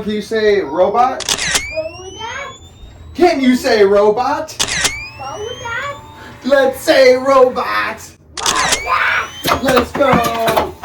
Can you say robot? Robot. Can you say robot? Robot. Let's say robot. Robot. Let's go.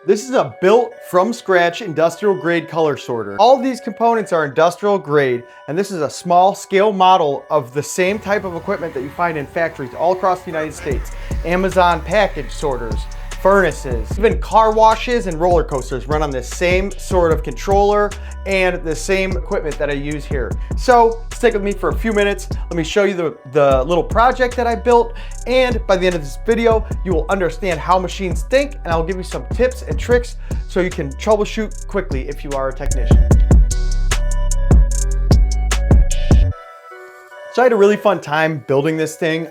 This is a built from scratch industrial grade color sorter. All of these components are industrial grade, and this is a small scale model of the same type of equipment that you find in factories all across the United States. Amazon package sorters, furnaces, even car washes and roller coasters run on this same sort of controller and the same equipment that I use here. So stick with me for a few minutes. Let me show you the little project that I built, and by the end of this video, you will understand how machines think, and I'll give you some tips and tricks so you can troubleshoot quickly if you are a technician. So I had a really fun time building this thing.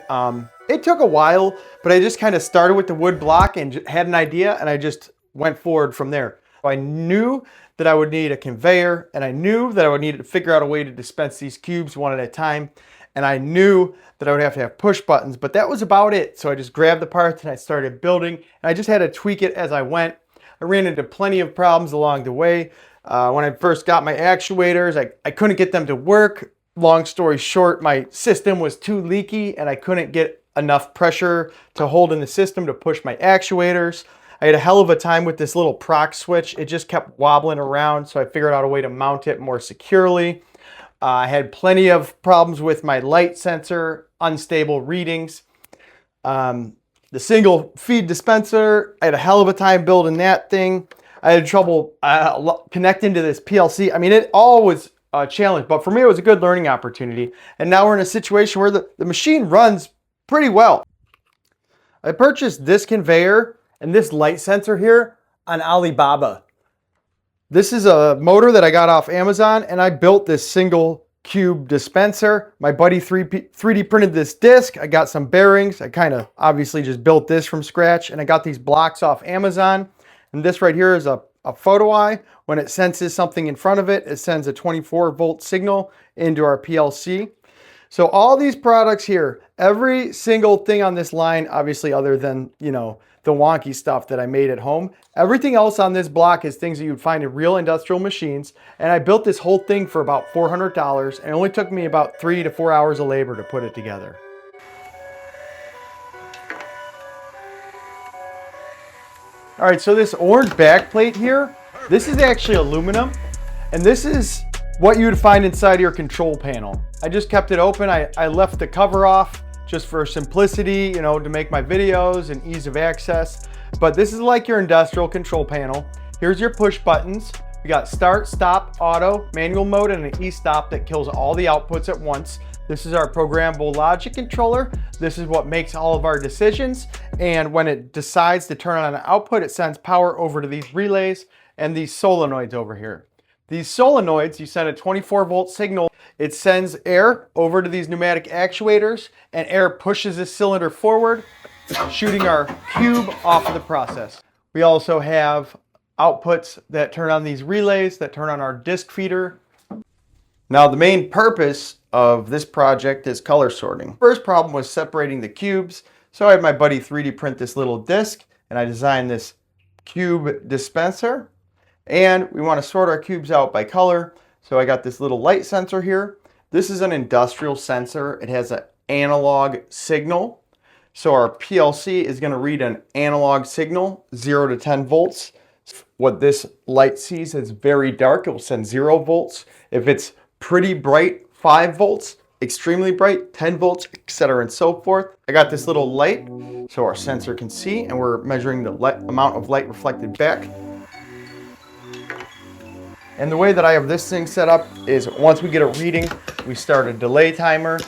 It took a while, but I just kind of started with the wood block and had an idea, and I just went forward from there. I knew that I would need a conveyor, and I knew that I would need to figure out a way to dispense these cubes one at a time, and I knew that I would have to have push buttons, but that was about it. So I just grabbed the parts and I started building, and I just had to tweak it as I went. I ran into plenty of problems along the way. When I first got my actuators, I couldn't get them to work. Long story short, my system was too leaky and I couldn't get enough pressure to hold in the system to push my actuators. I had a hell of a time with this little proc switch. It just kept wobbling around, so I figured out a way to mount it more securely. I had plenty of problems with my light sensor, unstable readings. The single feed dispenser, I had a hell of a time building that thing. I had trouble connecting to this PLC. I mean, it all was a challenge, but for me, it was a good learning opportunity. And now we're in a situation where the machine runs pretty well. I purchased this conveyor and this light sensor here on Alibaba. This is a motor that I got off Amazon, and I built this single cube dispenser. My buddy 3D printed this disc. I got some bearings. I kind of obviously just built this from scratch, and I got these blocks off Amazon. And this right here is a photo eye. When it senses something in front of it, it sends a 24-volt signal into our PLC. So all these products here, every single thing on this line, obviously other than, you know, the wonky stuff that I made at home, everything else on this block is things that you'd find in real industrial machines. And I built this whole thing for about $400, and it only took me about 3 to 4 hours of labor to put it together. All right, so this orange back plate here, this is actually aluminum, and this is what you would find inside your control panel. I just kept it open. I left the cover off just for simplicity, you know, to make my videos and ease of access. But this is like your industrial control panel. Here's your push buttons. We got start, stop, auto, manual mode, and an e-stop that kills all the outputs at once. This is our programmable logic controller. This is what makes all of our decisions. And when it decides to turn on an output, it sends power over to these relays and these solenoids over here. These solenoids, you send a 24-volt signal. It sends air over to these pneumatic actuators, and air pushes this cylinder forward, shooting our cube off of the process. We also have outputs that turn on these relays, that turn on our disc feeder. Now, the main purpose of this project is color sorting. First problem was separating the cubes. So I had my buddy 3D print this little disc, and I designed this cube dispenser. And we want to sort our cubes out by color. So I got this little light sensor here. This is an industrial sensor. It has an analog signal. So our PLC is going to read an analog signal, 0 to 10 volts. What this light sees is very dark. It will send 0 volts. If it's pretty bright, 5 volts. Extremely bright, 10 volts, etc. and so forth. I got this little light so our sensor can see, and we're measuring the amount of light reflected back. And the way that I have this thing set up is once we get a reading, we start a delay timer.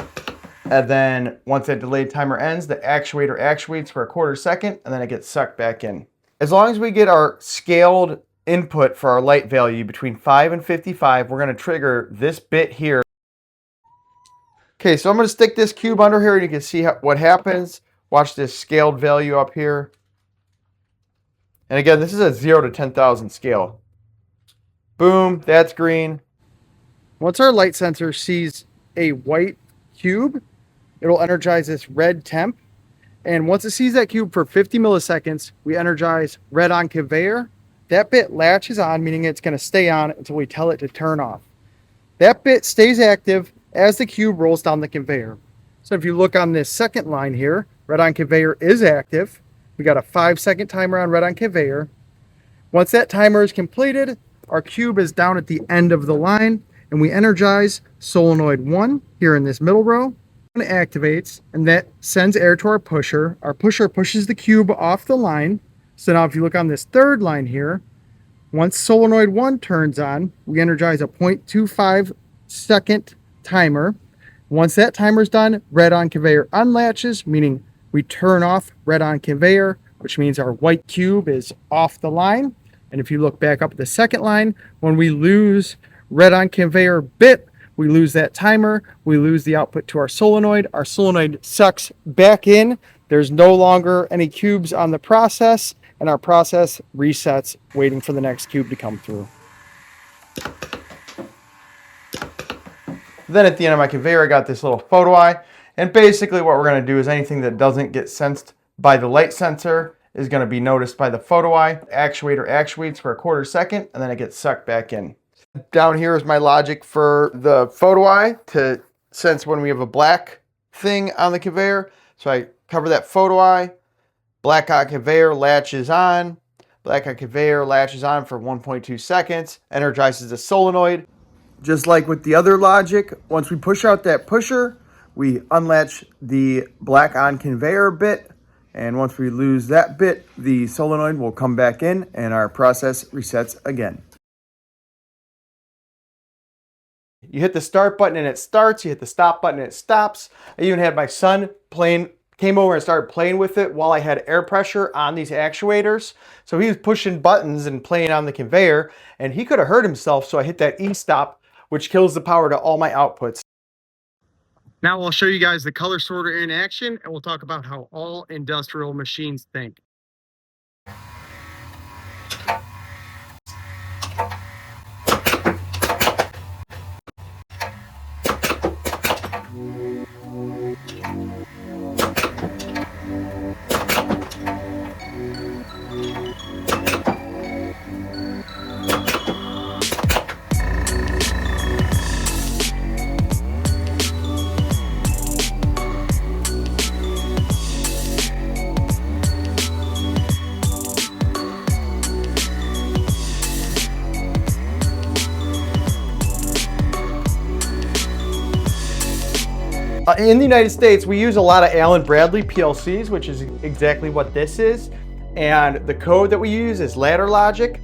And then once that delay timer ends, the actuator actuates for a quarter second, and then it gets sucked back in. As long as we get our scaled input for our light value between 5 and 55, we're going to trigger this bit here. Okay, so I'm going to stick this cube under here, and you can see what happens. Watch this scaled value up here. And again, this is a 0 to 10,000 scale. Boom, that's green. Once our light sensor sees a white cube, it'll energize this red temp. And once it sees that cube for 50 milliseconds, we energize red on conveyor, that bit latches on, meaning it's going to stay on until we tell it to turn off. That bit stays active as the cube rolls down the conveyor. So if you look on this second line here, red on conveyor is active. We got a 5-second timer on red on conveyor. Once that timer is completed, our cube is down at the end of the line, and we energize solenoid 1 here in this middle row. It activates, and that sends air to our pusher. Our pusher pushes the cube off the line. So now if you look on this third line here, once solenoid 1 turns on, we energize a 0.25 second timer. Once that timer's done, red on conveyor unlatches, meaning we turn off red on conveyor, which means our white cube is off the line. And if you look back up at the second line, when we lose red on conveyor bit, we lose that timer, we lose the output to our solenoid sucks back in. There's no longer any cubes on the process, and our process resets, waiting for the next cube to come through. Then at the end of my conveyor, I got this little photo eye, and basically what we're going to do is anything that doesn't get sensed by the light sensor is going to be noticed by the photo eye. Actuator actuates for a 1/4 second, and then it gets sucked back in. Down here is my logic for the photo eye to sense when we have a black thing on the conveyor. So I cover that photo eye, black on conveyor latches on, black on conveyor latches on for 1.2 seconds, energizes the solenoid. Just like with the other logic, once we push out that pusher, we unlatch the black on conveyor bit, and once we lose that bit, the solenoid will come back in and our process resets again. You hit the start button and it starts. You hit the stop button and it stops. I even had my son came over and started playing with it while I had air pressure on these actuators. So he was pushing buttons and playing on the conveyor, and he could have hurt himself. So I hit that E-stop, which kills the power to all my outputs. Now I'll show you guys the color sorter in action, and we'll talk about how all industrial machines think. In the United States, we use a lot of Allen Bradley PLCs, which is exactly what this is. And the code that we use is ladder logic.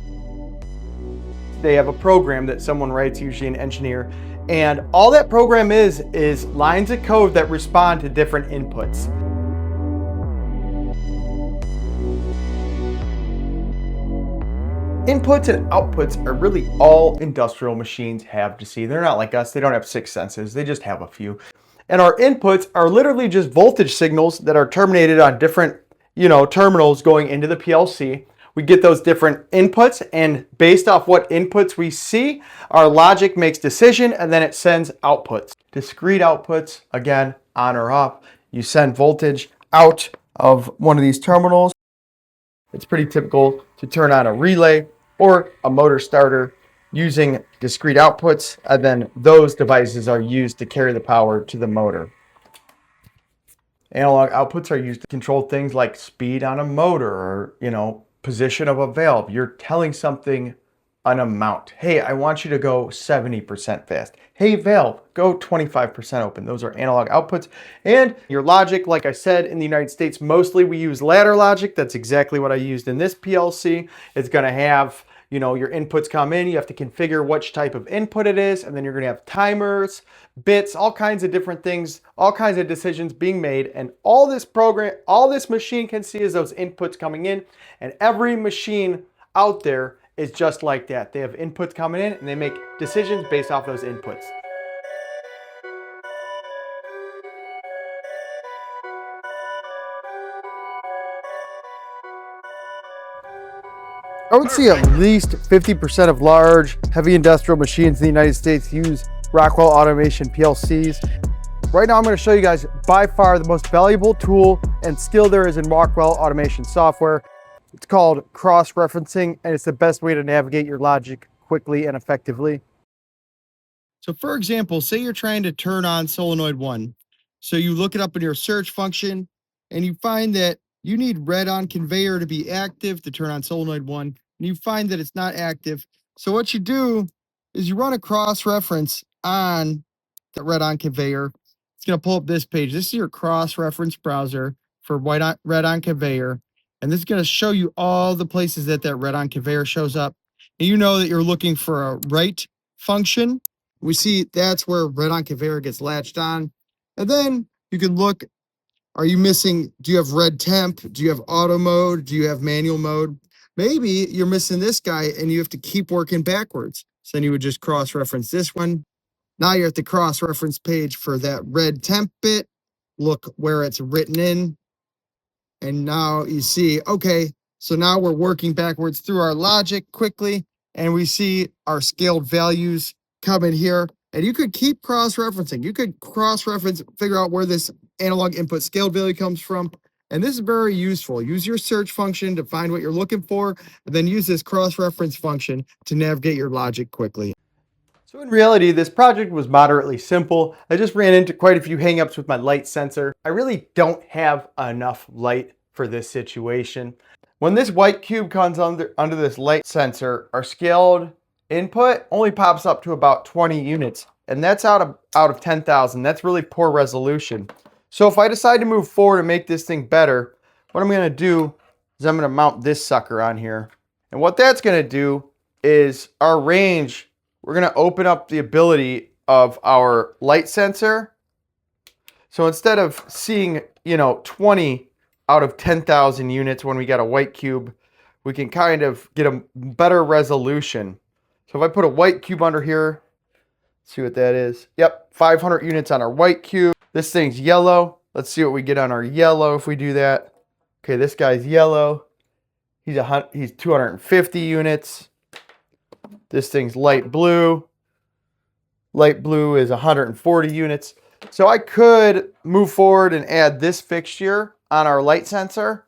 They have a program that someone writes, usually an engineer. And all that program is lines of code that respond to different inputs. Inputs and outputs are really all industrial machines have to see. They're not like us. They don't have 6 senses. They just have a few. And our inputs are literally just voltage signals that are terminated on different, terminals going into the PLC. We get those different inputs, and based off what inputs we see, our logic makes decision, and then it sends outputs. Discrete outputs, again, on or off. You send voltage out of one of these terminals. It's pretty typical to turn on a relay or a motor starter using discrete outputs, and then those devices are used to carry the power to the motor. Analog outputs are used to control things like speed on a motor or, position of a valve. You're telling something an amount. Hey, I want you to go 70% fast. Hey, valve, go 25% open. Those are analog outputs. And your logic, like I said, in the United States, mostly we use ladder logic. That's exactly what I used in this PLC. It's going to have your inputs come in, you have to configure which type of input it is, and then you're going to have timers, bits, all kinds of different things, all kinds of decisions being made, and all this machine can see is those inputs coming in, and every machine out there is just like that. They have inputs coming in, and they make decisions based off those inputs. I would see at least 50% of large, heavy industrial machines in the United States use Rockwell Automation PLCs. Right now I'm going to show you guys by far the most valuable tool and skill there is in Rockwell Automation software. It's called cross-referencing, and it's the best way to navigate your logic quickly and effectively. So for example, say you're trying to turn on solenoid 1. So you look it up in your search function, and you find that you need red on conveyor to be active to turn on solenoid 1, and you find that it's not active. So what you do is you run a cross-reference on the red on conveyor. It's going to pull up this page. This is your cross-reference browser for red on conveyor. And this is going to show you all the places that red on conveyor shows up. And you know that you're looking for a right function. We see that's where red on conveyor gets latched on. And then you can look, are you missing, do you have red temp? Do you have auto mode? Do you have manual mode? Maybe you're missing this guy and you have to keep working backwards. So then you would just cross-reference this one. Now you're at the cross-reference page for that red temp bit. Look where it's written in. And now you see, okay, so now we're working backwards through our logic quickly, and we see our scaled values come in here. And you could keep cross-referencing. You could cross-reference, figure out where this analog input scaled value comes from. And this is very useful. Use your search function to find what you're looking for, and then use this cross-reference function to navigate your logic quickly. So in reality, this project was moderately simple. I just ran into quite a few hangups with my light sensor. I really don't have enough light for this situation. When this white cube comes under this light sensor, our scaled input only pops up to about 20 units, and that's out of 10,000. That's really poor resolution. So if I decide to move forward and make this thing better, what I'm going to do is I'm going to mount this sucker on here. And what that's going to do is our range, we're going to open up the ability of our light sensor. So instead of seeing, 20 out of 10,000 units when we got a white cube, we can kind of get a better resolution. So if I put a white cube under here, see what that is. Yep, 500 units on our white cube. This thing's yellow. Let's see what we get on our yellow if we do that. Okay, this guy's yellow. He's 250 units. This thing's light blue. Light blue is 140 units. So I could move forward and add this fixture on our light sensor.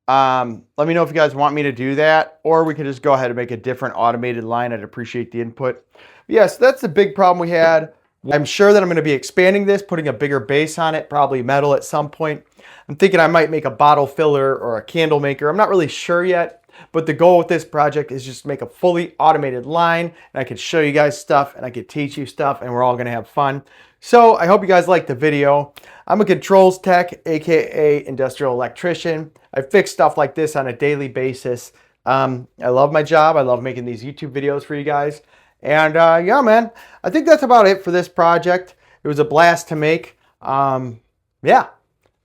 Let me know if you guys want me to do that, or we could just go ahead and make a different automated line. I'd appreciate the input. But yes, that's the big problem we had. I'm sure that I'm going to be expanding this, putting a bigger base on it, probably metal at some point. I'm thinking I might make a bottle filler or a candle maker. I'm not really sure yet, but the goal with this project is just to make a fully automated line, and I could show you guys stuff and I could teach you stuff, and we're all going to have fun. So I hope you guys liked the video. I'm a controls tech, aka industrial electrician. I fix stuff like this on a daily basis. I love my job. I love making these YouTube videos for you guys. And yeah, man, I think that's about it for this project. It was a blast to make. Yeah,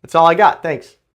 that's all I got. Thanks.